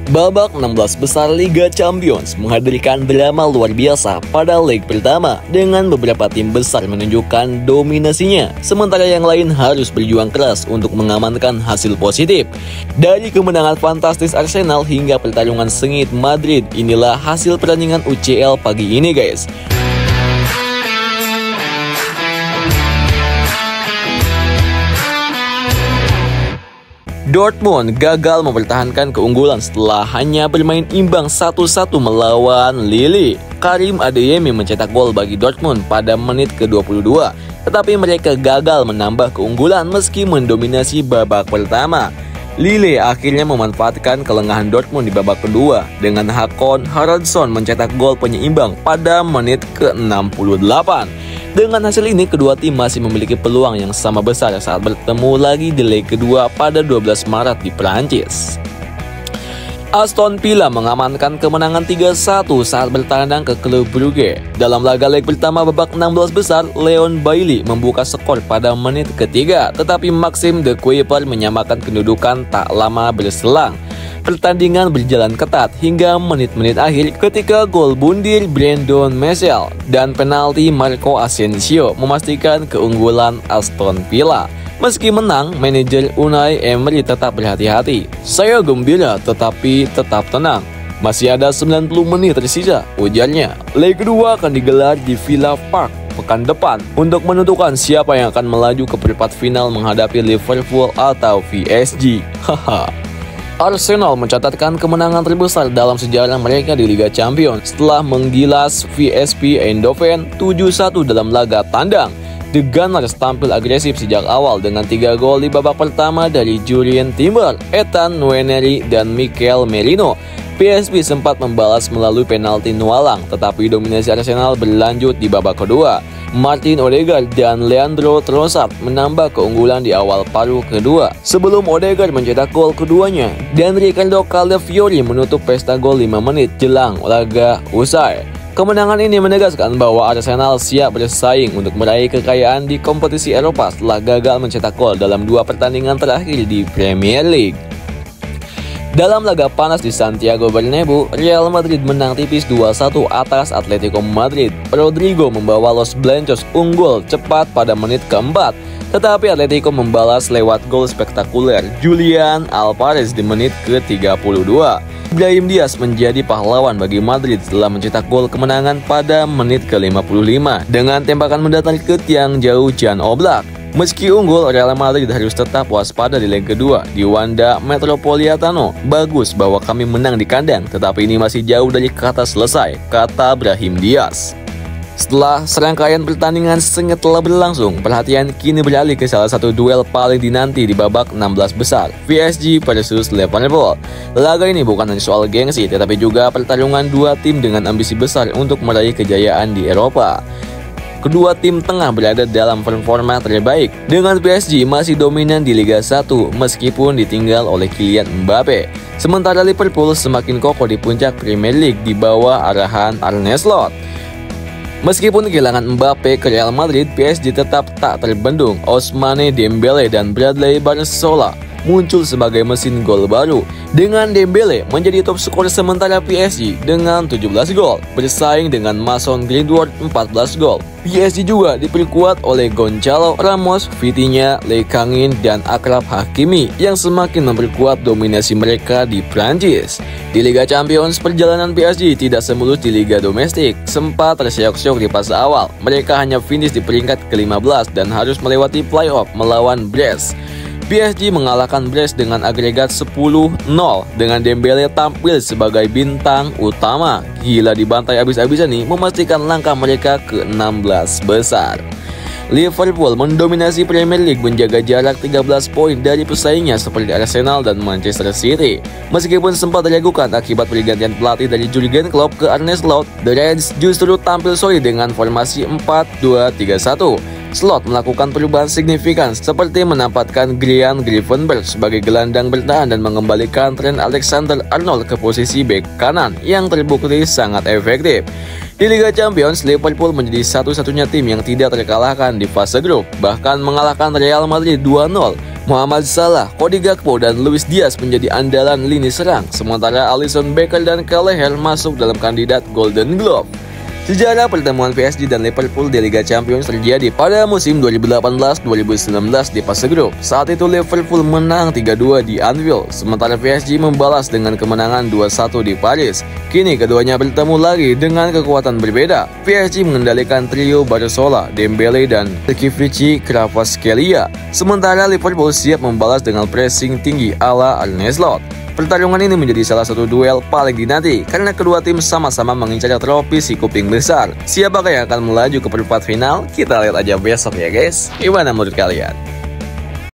Babak 16 besar Liga Champions menghadirkan drama luar biasa pada leg pertama dengan beberapa tim besar menunjukkan dominasinya, sementara yang lain harus berjuang keras untuk mengamankan hasil positif. Dari kemenangan fantastis Arsenal hingga pertarungan sengit Madrid, inilah hasil pertandingan UCL pagi ini guys. Dortmund gagal mempertahankan keunggulan setelah hanya bermain imbang 1-1 melawan Lille. Karim Adeyemi mencetak gol bagi Dortmund pada menit ke-22, tetapi mereka gagal menambah keunggulan meski mendominasi babak pertama. Lille akhirnya memanfaatkan kelengahan Dortmund di babak kedua dengan Hakon Haraldsson mencetak gol penyeimbang pada menit ke-68. Dengan hasil ini, kedua tim masih memiliki peluang yang sama besar saat bertemu lagi di leg kedua pada 12 Maret di Prancis. Aston Villa mengamankan kemenangan 3-1 saat bertandang ke klub Brugge. Dalam laga leg pertama babak 16 besar, Leon Bailey membuka skor pada menit ketiga, tetapi Maxime de Cuyper menyamakan kedudukan tak lama berselang. Pertandingan berjalan ketat hingga menit-menit akhir ketika gol bundir Brandon Mesel dan penalti Marco Asensio memastikan keunggulan Aston Villa. Meski menang, manajer Unai Emery tetap berhati-hati. "Saya gembira tetapi tetap tenang. Masih ada 90 menit tersisa," ujarnya. Leg kedua akan digelar di Villa Park pekan depan untuk menentukan siapa yang akan melaju ke perempat final menghadapi Liverpool atau PSG. Arsenal mencatatkan kemenangan terbesar dalam sejarah mereka di Liga Champions setelah menggilas VSP Eindhoven 7-1 dalam laga tandang. The Gunners tampil agresif sejak awal dengan 3 gol di babak pertama dari Jurrien Timber, Ethan Nwaneri, dan Mikel Merino. PSV sempat membalas melalui penalti Nualang, tetapi dominasi Arsenal berlanjut di babak kedua. Martin Odegaard dan Leandro Trossard menambah keunggulan di awal paruh kedua sebelum Odegaard mencetak gol keduanya dan Ricardo Calafiori menutup pesta gol 5 menit jelang laga usai. Kemenangan ini menegaskan bahwa Arsenal siap bersaing untuk meraih kekayaan di kompetisi Eropa setelah gagal mencetak gol dalam 2 pertandingan terakhir di Premier League. Dalam laga panas di Santiago Bernabeu, Real Madrid menang tipis 2-1 atas Atletico Madrid. Rodrigo membawa Los Blancos unggul cepat pada menit keempat, tetapi Atletico membalas lewat gol spektakuler Julian Alvarez di menit ke-32. Brahim Diaz menjadi pahlawan bagi Madrid setelah mencetak gol kemenangan pada menit ke-55 dengan tembakan mendatar ke tiang jauh Jan Oblak. Meski unggul, Real Madrid harus tetap waspada di leg kedua di Wanda Metropolitano. "Bagus bahwa kami menang di kandang, tetapi ini masih jauh dari kata selesai," kata Brahim Diaz. Setelah serangkaian pertandingan sengit telah berlangsung, perhatian kini beralih ke salah satu duel paling dinanti di babak 16 besar, PSG versus Liverpool. Laga ini bukan hanya soal gengsi, tetapi juga pertarungan dua tim dengan ambisi besar untuk meraih kejayaan di Eropa. Kedua tim tengah berada dalam performa terbaik, dengan PSG masih dominan di Liga 1 meskipun ditinggal oleh Kylian Mbappe. Sementara Liverpool semakin kokoh di puncak Premier League di bawah arahan Arne Slot. Meskipun kehilangan Mbappe ke Real Madrid, PSG tetap tak terbendung. Ousmane Dembele dan Bradley Barcola muncul sebagai mesin gol baru, dengan Dembele menjadi top skor sementara PSG dengan 17 gol, bersaing dengan Mason Greenwood 14 gol. PSG juga diperkuat oleh Gonzalo Ramos, Vitinha, Lee Kang-in, dan Achraf Hakimi yang semakin memperkuat dominasi mereka di Prancis. Di Liga Champions, perjalanan PSG tidak semulus di Liga domestik, sempat terseok-seok di fase awal. Mereka hanya finish di peringkat ke-15 dan harus melewati playoff melawan Brest. PSG mengalahkan Brest dengan agregat 10-0 dengan Dembele tampil sebagai bintang utama. Gila dibantai habis-habisan nih memastikan langkah mereka ke-16 besar. Liverpool mendominasi Premier League menjaga jarak 13 poin dari pesaingnya seperti Arsenal dan Manchester City. Meskipun sempat diragukan akibat pergantian pelatih dari Jurgen Klopp ke Arne Slot, The Reds justru tampil solid dengan formasi 4-2-3-1. Slot melakukan perubahan signifikan seperti menempatkan Ryan Gravenberch sebagai gelandang bertahan dan mengembalikan Trent Alexander-Arnold ke posisi bek kanan yang terbukti sangat efektif. Di Liga Champions, Liverpool menjadi satu-satunya tim yang tidak terkalahkan di fase grup, bahkan mengalahkan Real Madrid 2-0. Mohamed Salah, Cody Gakpo, dan Luis Diaz menjadi andalan lini serang, sementara Alisson Becker dan Kelleher masuk dalam kandidat Golden Glove. Sejarah pertemuan PSG dan Liverpool di Liga Champions terjadi pada musim 2018-2019 di fase grup. Saat itu Liverpool menang 3-2 di Anfield, sementara PSG membalas dengan kemenangan 2-1 di Paris. Kini keduanya bertemu lagi dengan kekuatan berbeda. PSG mengendalikan trio Barcola, Dembele, dan Kvaratskhelia, sementara Liverpool siap membalas dengan pressing tinggi ala Arne Slot. Pertarungan ini menjadi salah satu duel paling dinanti karena kedua tim sama-sama mengincar trofi si kuping besar. Siapakah yang akan melaju ke perempat final? Kita lihat aja besok ya guys. Gimana menurut kalian?